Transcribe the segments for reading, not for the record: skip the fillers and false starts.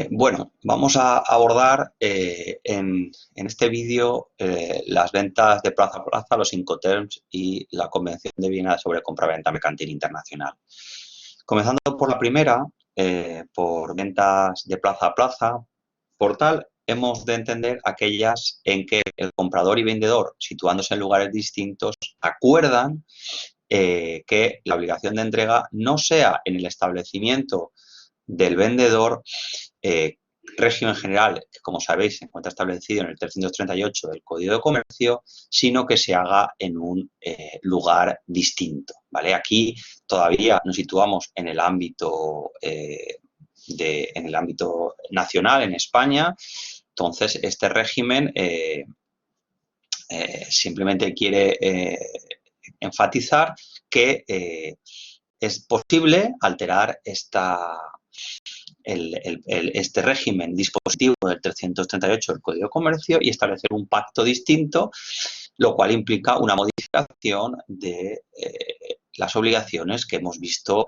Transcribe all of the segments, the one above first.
Bueno, vamos a abordar en este vídeo las ventas de plaza a plaza, los Incoterms y la Convención de Viena sobre compraventa mercantil internacional. Comenzando por la primera, por ventas de plaza a plaza, por tal, hemos de entender aquellas en que el comprador y vendedor, situándose en lugares distintos, acuerdan que la obligación de entrega no sea en el establecimiento del vendedor, eh, régimen general, que como sabéis se encuentra establecido en el 338 del Código de Comercio, sino que se haga en un lugar distinto, ¿vale? Aquí todavía nos situamos en el ámbito, en el ámbito nacional, en España. Entonces, este régimen simplemente quiere enfatizar que es posible alterar este régimen dispositivo del 338 del Código de Comercio y establecer un pacto distinto, lo cual implica una modificación de las obligaciones que hemos visto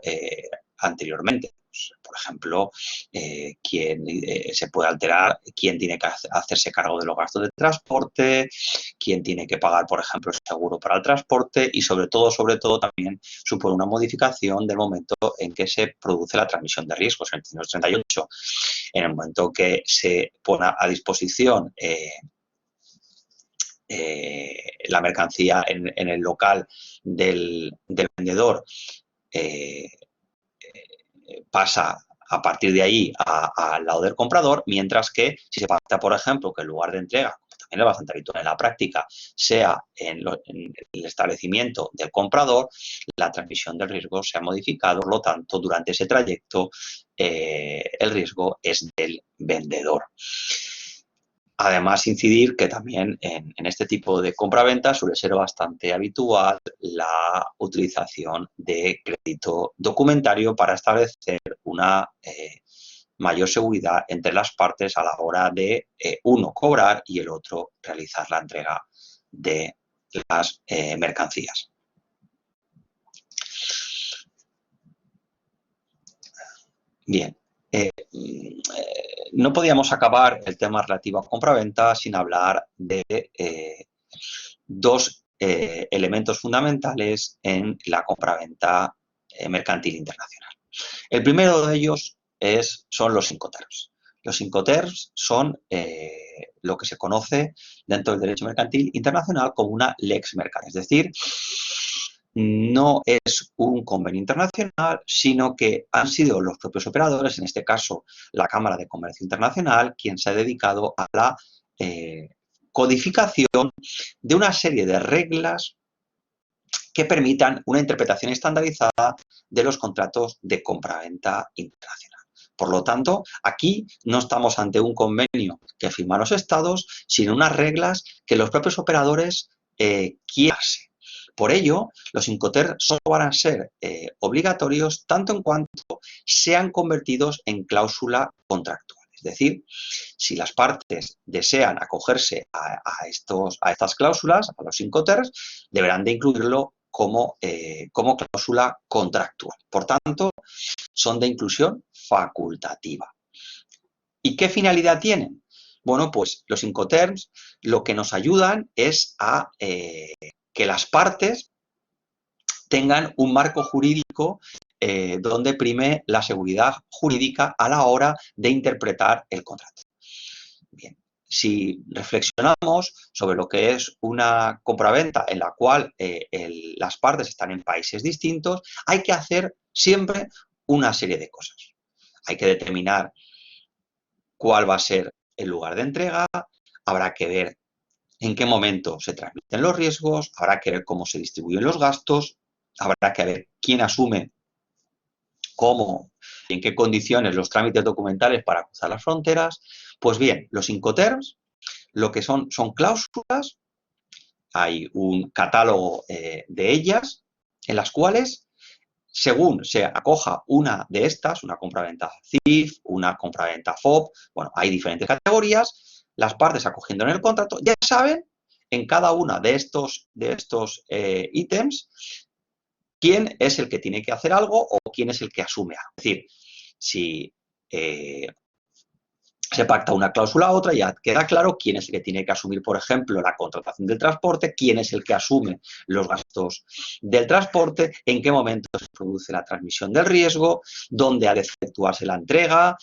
anteriormente. Por ejemplo, se puede alterar quién tiene que hacerse cargo de los gastos de transporte, quién tiene que pagar, por ejemplo, el seguro para el transporte y sobre todo también supone una modificación del momento en que se produce la transmisión de riesgos. En el 338, en el momento que se pone a disposición la mercancía en el local del vendedor, eh, pasa a partir de ahí al lado del comprador, mientras que si se pacta, por ejemplo, que el lugar de entrega, como también es bastante habitual en la práctica, sea en el establecimiento del comprador, la transmisión del riesgo se ha modificado, por lo tanto, durante ese trayecto el riesgo es del vendedor. Además, incidir que también en este tipo de compraventa suele ser bastante habitual la utilización de crédito documentario para establecer una mayor seguridad entre las partes a la hora de uno cobrar y el otro realizar la entrega de las mercancías. Bien. No podíamos acabar el tema relativo a compraventa sin hablar de dos elementos fundamentales en la compraventa mercantil internacional. El primero de ellos son los Incoterms. Los Incoterms son lo que se conoce dentro del derecho mercantil internacional como una lex mercant, es decir, no es un convenio internacional, sino que han sido los propios operadores, en este caso la Cámara de Comercio Internacional, quien se ha dedicado a la codificación de una serie de reglas que permitan una interpretación estandarizada de los contratos de compraventa internacional. Por lo tanto, aquí no estamos ante un convenio que firman los estados, sino unas reglas que los propios operadores quieran. Por ello, los Incoterms solo van a ser obligatorios tanto en cuanto sean convertidos en cláusula contractual. Es decir, si las partes desean acogerse a estas cláusulas, a los Incoterms, deberán de incluirlo como cláusula contractual. Por tanto, son de inclusión facultativa. ¿Y qué finalidad tienen? Bueno, pues los Incoterms lo que nos ayudan es a que las partes tengan un marco jurídico donde prime la seguridad jurídica a la hora de interpretar el contrato. Bien, si reflexionamos sobre lo que es una compraventa en la cual las partes están en países distintos, hay que hacer siempre una serie de cosas. Hay que determinar cuál va a ser el lugar de entrega, habrá que ver en qué momento se transmiten los riesgos, habrá que ver cómo se distribuyen los gastos, habrá que ver quién asume cómo y en qué condiciones los trámites documentales para cruzar las fronteras. Pues bien, los Incoterms lo que son cláusulas, hay un catálogo de ellas, en las cuales, según se acoja una de estas, una compraventa CIF, una compraventa FOB, bueno, hay diferentes categorías, las partes acogiendo en el contrato ya saben en cada una de estos ítems quién es el que tiene que hacer algo o quién es el que asume algo. Es decir, si se pacta una cláusula a otra, ya queda claro quién es el que tiene que asumir, por ejemplo, la contratación del transporte, quién es el que asume los gastos del transporte, en qué momento se produce la transmisión del riesgo, dónde ha de efectuarse la entrega,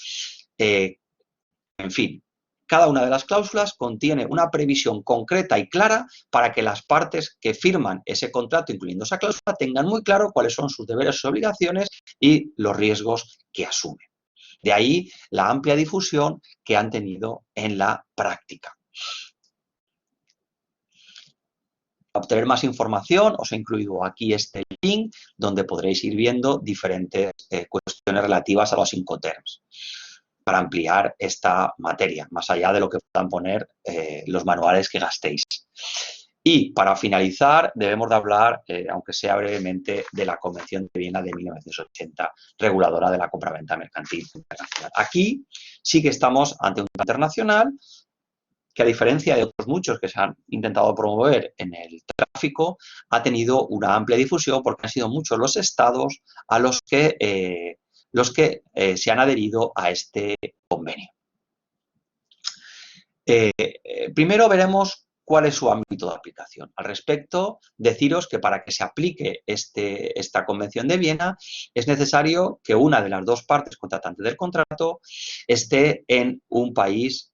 en fin. Cada una de las cláusulas contiene una previsión concreta y clara para que las partes que firman ese contrato, incluyendo esa cláusula, tengan muy claro cuáles son sus deberes, sus obligaciones y los riesgos que asumen. De ahí la amplia difusión que han tenido en la práctica. Para obtener más información os he incluido aquí este link donde podréis ir viendo diferentes cuestiones relativas a los Incoterms para ampliar esta materia, más allá de lo que puedan poner los manuales que gastéis. Y para finalizar, debemos de hablar, aunque sea brevemente, de la Convención de Viena de 1980, reguladora de la compraventa mercantil internacional. Aquí sí que estamos ante un internacional que, a diferencia de otros muchos que se han intentado promover en el tráfico, ha tenido una amplia difusión porque han sido muchos los estados a los que se han adherido a este convenio. Primero veremos cuál es su ámbito de aplicación. Al respecto, deciros que para que se aplique esta Convención de Viena es necesario que una de las dos partes contratantes del contrato esté en un país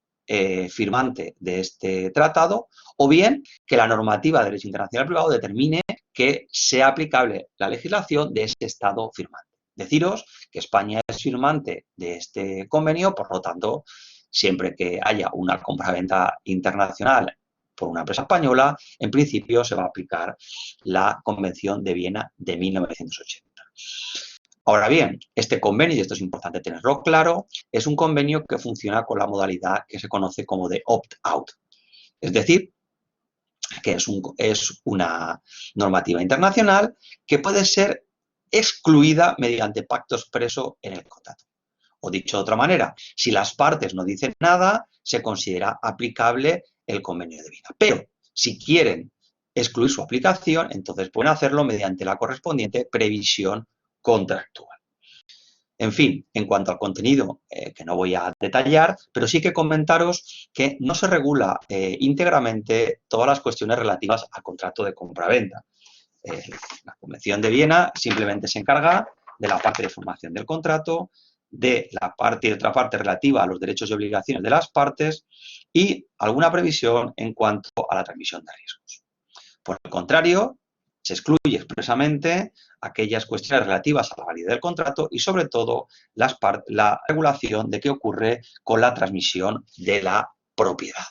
firmante de este tratado, o bien que la normativa de derecho internacional privado determine que sea aplicable la legislación de ese Estado firmante. Deciros que España es firmante de este convenio, por lo tanto, siempre que haya una compraventa internacional por una empresa española, en principio se va a aplicar la Convención de Viena de 1980. Ahora bien, este convenio, y esto es importante tenerlo claro, es un convenio que funciona con la modalidad que se conoce como de opt-out. Es decir, que es una normativa internacional que puede ser excluida mediante pacto expreso en el contrato. O dicho de otra manera, si las partes no dicen nada, se considera aplicable el convenio de Viena. Pero si quieren excluir su aplicación, entonces pueden hacerlo mediante la correspondiente previsión contractual. En fin, en cuanto al contenido, que no voy a detallar, pero sí que comentaros que no se regula íntegramente todas las cuestiones relativas al contrato de compraventa. La Convención de Viena simplemente se encarga de la parte de formación del contrato, de la parte y otra parte relativa a los derechos y obligaciones de las partes y alguna previsión en cuanto a la transmisión de riesgos. Por el contrario, se excluye expresamente aquellas cuestiones relativas a la validez del contrato y, sobre todo, la regulación de qué ocurre con la transmisión de la propiedad.